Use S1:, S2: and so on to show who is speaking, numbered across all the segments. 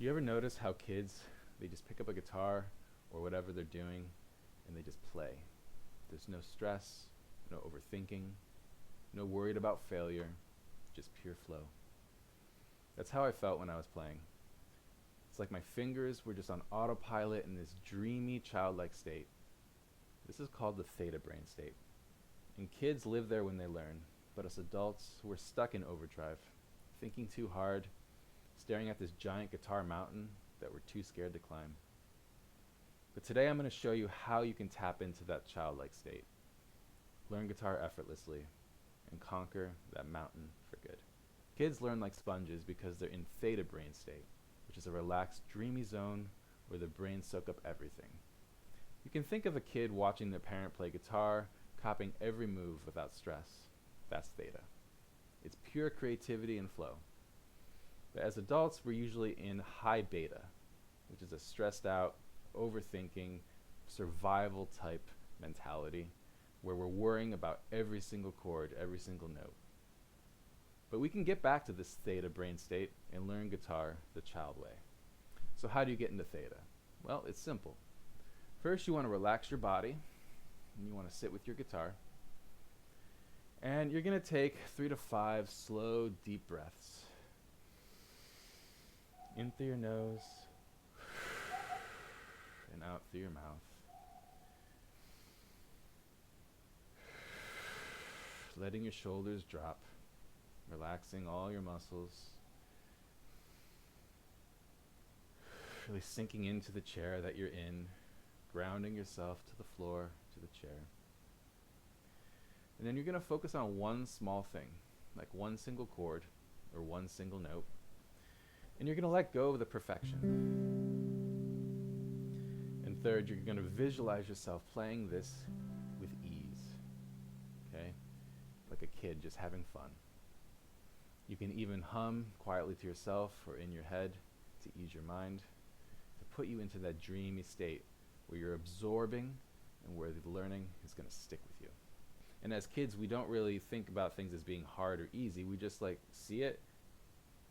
S1: You ever notice how kids, they just pick up a guitar or whatever they're doing and they just play? There's no stress, no overthinking, no worried about failure, just pure flow. That's how I felt when I was playing. It's like my fingers were just on autopilot in this dreamy, childlike state. This is called the Theta Brain State. And kids live there when they learn, but us adults, we're stuck in overdrive, thinking too hard, staring at this giant guitar mountain that we're too scared to climb. But today I'm going to show you how you can tap into that childlike state, learn guitar effortlessly, and conquer that mountain for good. Kids learn like sponges because they're in Theta Brain State, which is a relaxed, dreamy zone where the brains soak up everything. You can think of a kid watching their parent play guitar, copying every move without stress. That's Theta. It's pure creativity and flow. But as adults, we're usually in high beta, which is a stressed out, overthinking, survival type mentality where we're worrying about every single chord, every single note. But we can get back to this Theta brain state and learn guitar the child way. So how do you get into Theta? Well, it's simple. First, you want to relax your body, and you want to sit with your guitar. And you're going to take 3 to 5 slow, deep breaths. In through your nose, and out through your mouth. Letting your shoulders drop, relaxing all your muscles. Really sinking into the chair that you're in, grounding yourself to the floor, to the chair. And then you're going to focus on one small thing, like one single chord or one single note. And you're going to let go of the perfection. And third, you're going to visualize yourself playing this with ease. Okay? Like a kid just having fun. You can even hum quietly to yourself or in your head to ease your mind, to put you into that dreamy state where you're absorbing and where the learning is going to stick with you. And as kids, we don't really think about things as being hard or easy. We just like see it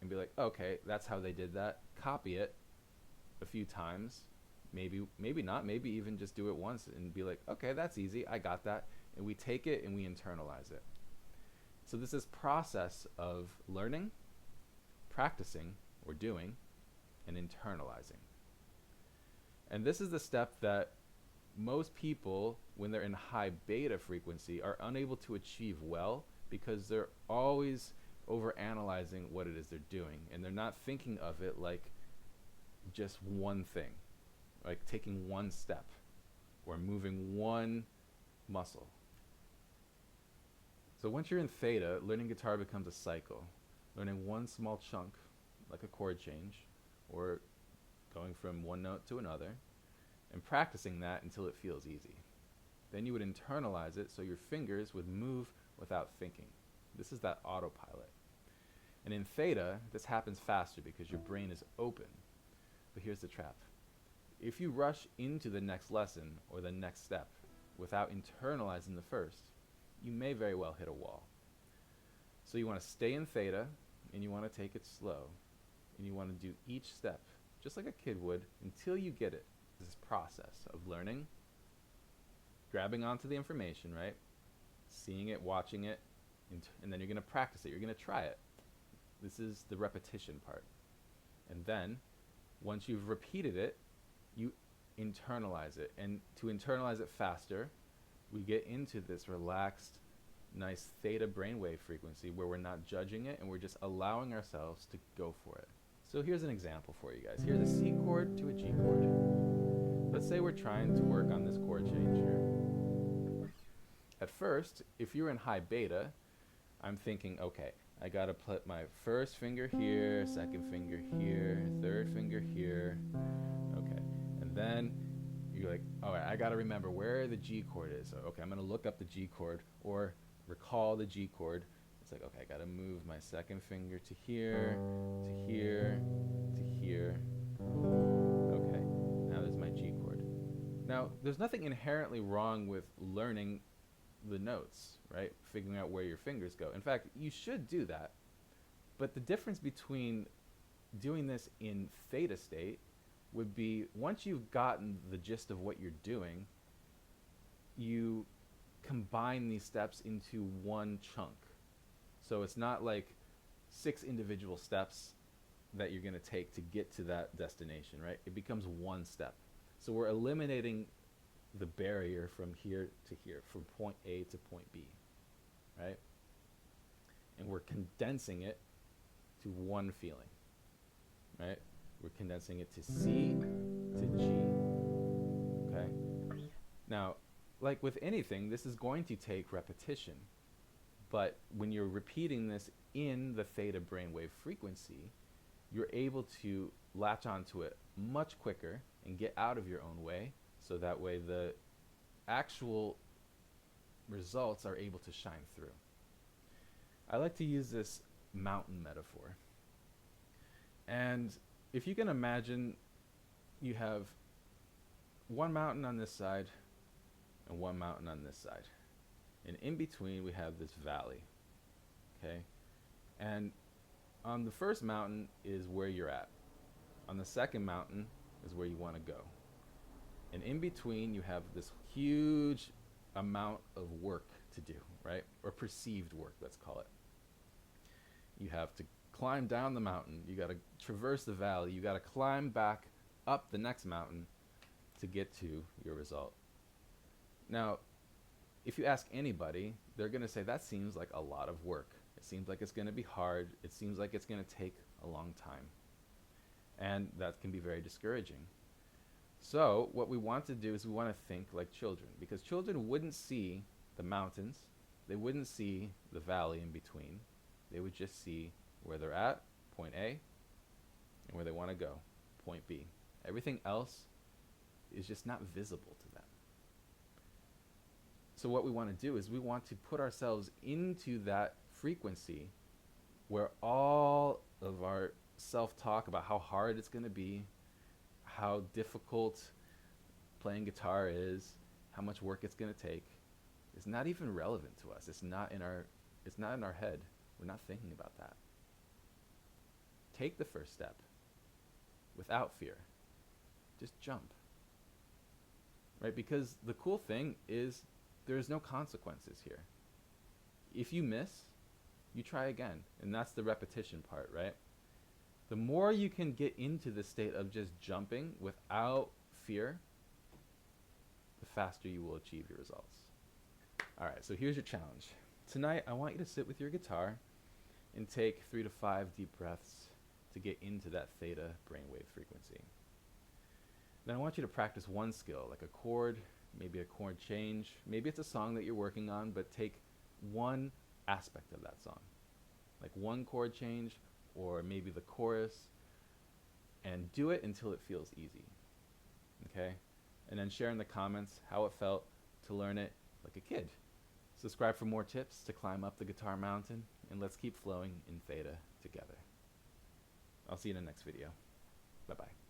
S1: and be like, okay, that's how they did that. Copy it a few times. Maybe not. Maybe even just do it once and be like, okay, that's easy. I got that. And we take it and we internalize it. So this is process of learning, practicing or doing, and internalizing. And this is the step that most people, when they're in high beta frequency, are unable to achieve well because they're always overanalyzing what it is they're doing, and they're not thinking of it like just one thing, like taking one step or moving one muscle. So once you're in Theta, learning guitar becomes a cycle, learning one small chunk, like a chord change, or going from one note to another, and practicing that until it feels easy. Then you would internalize it so your fingers would move without thinking. This is that autopilot. And in Theta, this happens faster because your brain is open. But here's the trap. If you rush into the next lesson or the next step without internalizing the first, you may very well hit a wall. So you want to stay in Theta, and you want to take it slow. And you want to do each step, just like a kid would, until you get it. This process of learning, grabbing onto the information, right? Seeing it, watching it, and then you're going to practice it. You're going to try it. This is the repetition part. And then, once you've repeated it, you internalize it. And to internalize it faster, we get into this relaxed, nice Theta brainwave frequency where we're not judging it and we're just allowing ourselves to go for it. So here's an example for you guys. Here's a C chord to a G chord. Let's say we're trying to work on this chord change here. At first, if you're in high beta, I'm thinking, okay, I gotta put my first finger here, second finger here, third finger here. Okay, and then you're like, all right, I gotta remember where the G chord is. So, okay, I'm gonna look up the G chord or recall the G chord. It's like, okay, I gotta move my second finger to here, to here, to here. Okay, now there's my G chord. Now, there's nothing inherently wrong with learning the notes, right? Figuring out where your fingers go. In fact, you should do that. But the difference between doing this in theta state would be, once you've gotten the gist of what you're doing, you combine these steps into one chunk. So it's not like 6 individual steps that you're going to take to get to that destination, right? It becomes one step. So we're eliminating the barrier from here to here, from point A to point B, right? And we're condensing it to one feeling, right? We're condensing it to C to G, okay? Now, like with anything, this is going to take repetition. But when you're repeating this in the theta brainwave frequency, you're able to latch onto it much quicker and get out of your own way, so that way the actual results are able to shine through. I like to use this mountain metaphor. And if you can imagine, you have one mountain on this side and one mountain on this side. And in between, we have this valley, okay? And on the first mountain is where you're at. On the second mountain is where you want to go. And in between, you have this huge amount of work to do, right? Or perceived work, let's call it. You have to climb down the mountain. You got to traverse the valley. You got to climb back up the next mountain to get to your result. Now, if you ask anybody, they're going to say that seems like a lot of work. It seems like it's going to be hard. It seems like it's going to take a long time. And that can be very discouraging. So what we want to do is we want to think like children, because children wouldn't see the mountains. They wouldn't see the valley in between. They would just see where they're at, point A, and where they want to go, point B. Everything else is just not visible to them. So what we want to do is we want to put ourselves into that frequency where all of our self-talk about how hard it's going to be, how difficult playing guitar is, how much work it's going to take, is not even relevant to us. It's not in our head. We're not thinking about that. Take the first step without fear. Just jump. Right? Because the cool thing is there's no consequences here. If you miss, you try again. And that's the repetition part, right? The more you can get into the state of just jumping without fear, the faster you will achieve your results. All right, so here's your challenge. Tonight, I want you to sit with your guitar and take 3 to 5 deep breaths to get into that theta brainwave frequency. Then I want you to practice one skill, like a chord, maybe a chord change. Maybe it's a song that you're working on, but take one aspect of that song, like one chord change, or maybe the chorus, and do it until it feels easy, okay? And then share in the comments how it felt to learn it like a kid. Subscribe for more tips to climb up the guitar mountain, and let's keep flowing in theta together. I'll see you in the next video. Bye-bye.